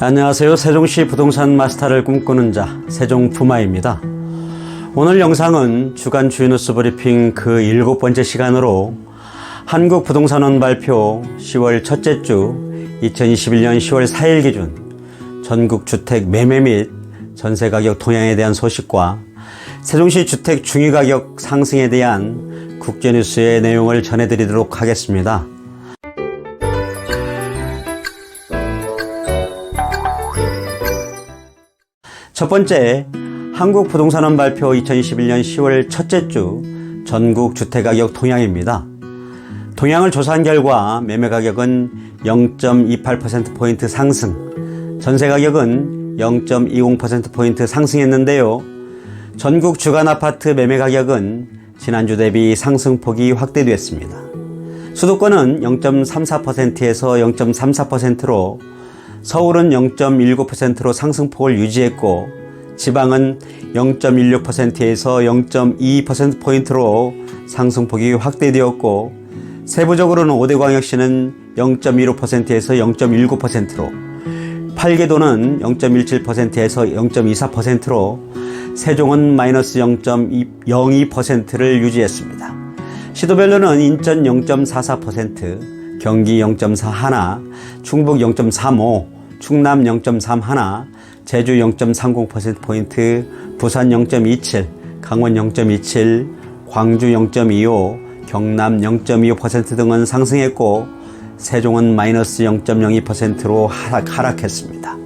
안녕하세요. 세종시 부동산 마스터를 꿈꾸는 자 세종부마입니다. 오늘 영상은 주간 주요뉴스 브리핑 그 7번째 시간으로 한국부동산원 발표 10월 첫째 주 2021년 10월 4일 기준 전국 주택 매매 및 전세가격 동향에 대한 소식과 세종시 주택 중위가격 상승에 대한 국제뉴스의 내용을 전해드리도록 하겠습니다. 첫 번째, 한국부동산원 발표 2021년 10월 첫째 주 전국 주택가격 동향입니다. 동향을 조사한 결과 매매가격은 0.28%포인트 상승, 전세가격은 0.20%포인트 상승했는데요. 전국 주간 아파트 매매가격은 지난주 대비 상승폭이 확대되었습니다. 수도권은 0.34%에서 0.34%로 서울은 0.19%로 상승폭을 유지했고 지방은 0.16%에서 0.22%포인트로 상승폭이 확대되었고 세부적으로는 5대 광역시는 0.15%에서 0.19%로 8개도는 0.17%에서 0.24%로 세종은 마이너스 0.02%를 유지했습니다. 시도별로는 인천 0.44%, 경기 0.41%, 충북 0.35%, 충남 0.31%, 제주 0.30%포인트, 부산 0.27%, 강원 0.27%, 광주 0.25%, 경남 0.25% 등은 상승했고 세종은 마이너스 0.02%로 하락했습니다.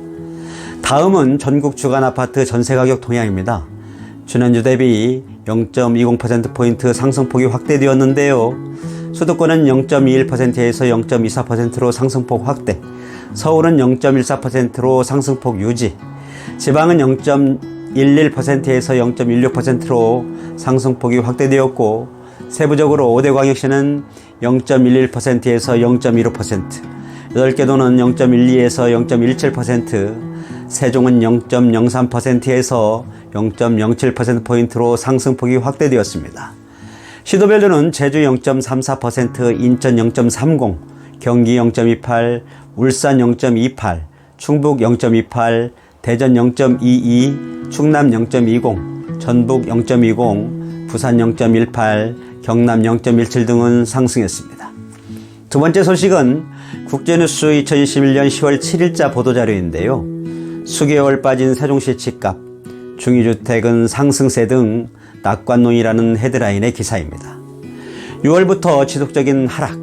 다음은 전국 주간 아파트 전세가격 동향입니다. 지난주 대비 0.20%포인트 상승폭이 확대되었는데요. 수도권은 0.21%에서 0.24%로 상승폭 확대, 서울은 0.14%로 상승폭 유지, 지방은 0.11%에서 0.16%로 상승폭이 확대되었고 세부적으로 5대 광역시는 0.11%에서 0.15%, 8개도는 0.12에서 0.17%, 세종은 0.03%에서 0.07%포인트로 상승폭이 확대되었습니다. 시도별로는 제주 0.34%, 인천 0.30%, 경기 0.28%, 울산 0.28%, 충북 0.28%, 대전 0.22%, 충남 0.20%, 전북 0.20%, 부산 0.18%, 경남 0.17% 등은 상승했습니다. 두 번째 소식은 국제뉴스 2021년 10월 7일자 보도자료인데요. 수개월 빠진 세종시 집값, 중위주택은 상승세 등 낙관론이라는 헤드라인의 기사입니다. 6월부터 지속적인 하락,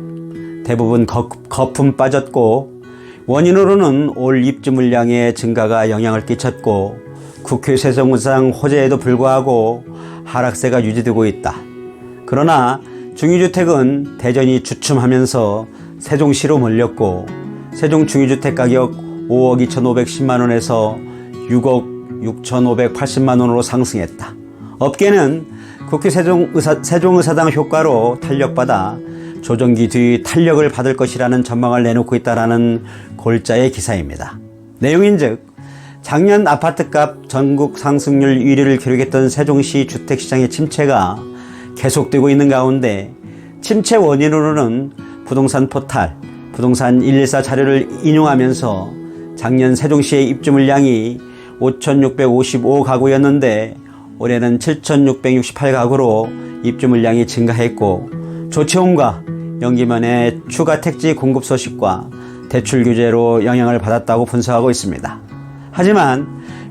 대부분 거품 빠졌고 원인으로는 올 입주 물량의 증가가 영향을 끼쳤고 국회 세종의장 호재에도 불구하고 하락세가 유지되고 있다. 그러나 중위주택은 대전이 주춤하면서 세종시로 몰렸고 세종 중위주택 가격 5억 2,510만원에서 6억 6,580만원으로 상승했다. 업계는 국회 세종의사당 효과로 탄력받아 조정기 뒤 탄력을 받을 것이라는 전망을 내놓고 있다는 골자의 기사입니다. 내용인즉 작년 아파트값 전국 상승률 1위를 기록했던 세종시 주택시장의 침체가 계속되고 있는 가운데 침체 원인으로는 부동산 포탈, 부동산 114 자료를 인용하면서 작년 세종시의 입주 물량이 5,655가구였는데 올해는 7,668가구로 입주 물량이 증가했고 조치홈과 연기면의 추가 택지 공급 소식과 대출 규제로 영향을 받았다고 분석하고 있습니다. 하지만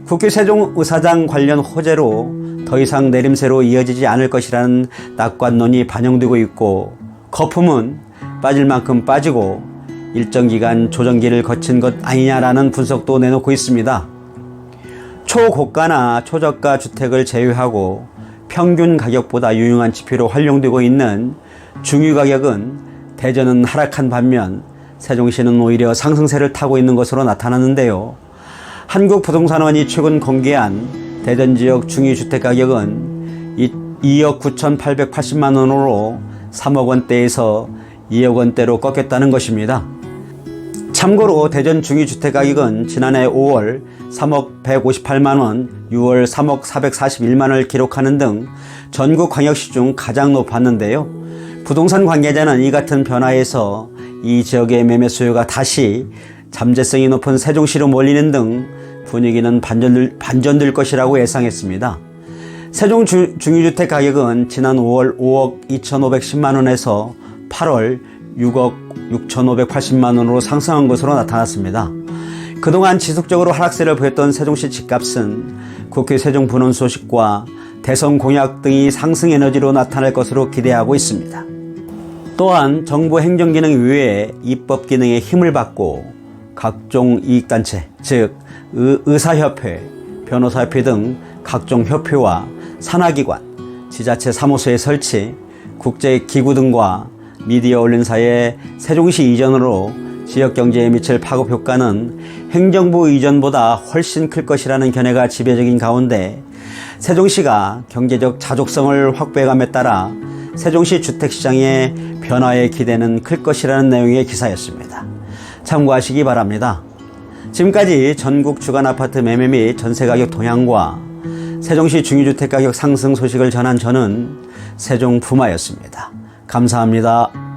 국회 세종의사당 관련 호재로 더 이상 내림세로 이어지지 않을 것이라는 낙관론이 반영되고 있고 거품은 빠질 만큼 빠지고 일정 기간 조정기를 거친 것 아니냐라는 분석도 내놓고 있습니다. 초고가나 초저가 주택을 제외하고 평균 가격보다 유용한 지표로 활용되고 있는 중위가격은 대전은 하락한 반면 세종시는 오히려 상승세를 타고 있는 것으로 나타났는데요. 한국부동산원이 최근 공개한 대전 지역 중위주택 가격은 2억 9,880만원으로 3억 원대에서 2억 원대로 꺾였다는 것입니다. 참고로 대전 중위주택 가격은 지난해 5월 3억 158만원, 6월 3억 441만원을 기록하는 등 전국 광역시 중 가장 높았는데요. 부동산 관계자는 이 같은 변화에서 이 지역의 매매 수요가 다시 잠재성이 높은 세종시로 몰리는 등 분위기는 반전될 것이라고 예상했습니다. 세종 중위주택 가격은 지난 5월 5억 2,510만 원에서 8월 6억 6,580만 원으로 상승한 것으로 나타났습니다. 그동안 지속적으로 하락세를 보였던 세종시 집값은 국회 세종 분원 소식과 대선 공약 등이 상승 에너지로 나타날 것으로 기대하고 있습니다. 또한 정부 행정기능 외에 입법 기능에 힘을 받고 각종 이익단체, 즉 의사협회, 변호사협회 등 각종 협회와 산하기관, 지자체 사무소의 설치, 국제기구 등과 미디어 언론사의 세종시 이전으로 지역경제에 미칠 파급 효과는 행정부 이전보다 훨씬 클 것이라는 견해가 지배적인 가운데 세종시가 경제적 자족성을 확보해감에 따라 세종시 주택시장의 변화의 기대는 클 것이라는 내용의 기사였습니다. 참고하시기 바랍니다. 지금까지 전국 주간 아파트 매매 및 전세가격 동향과 세종시 중위주택가격 상승 소식을 전한 저는 세종부마였습니다. 감사합니다.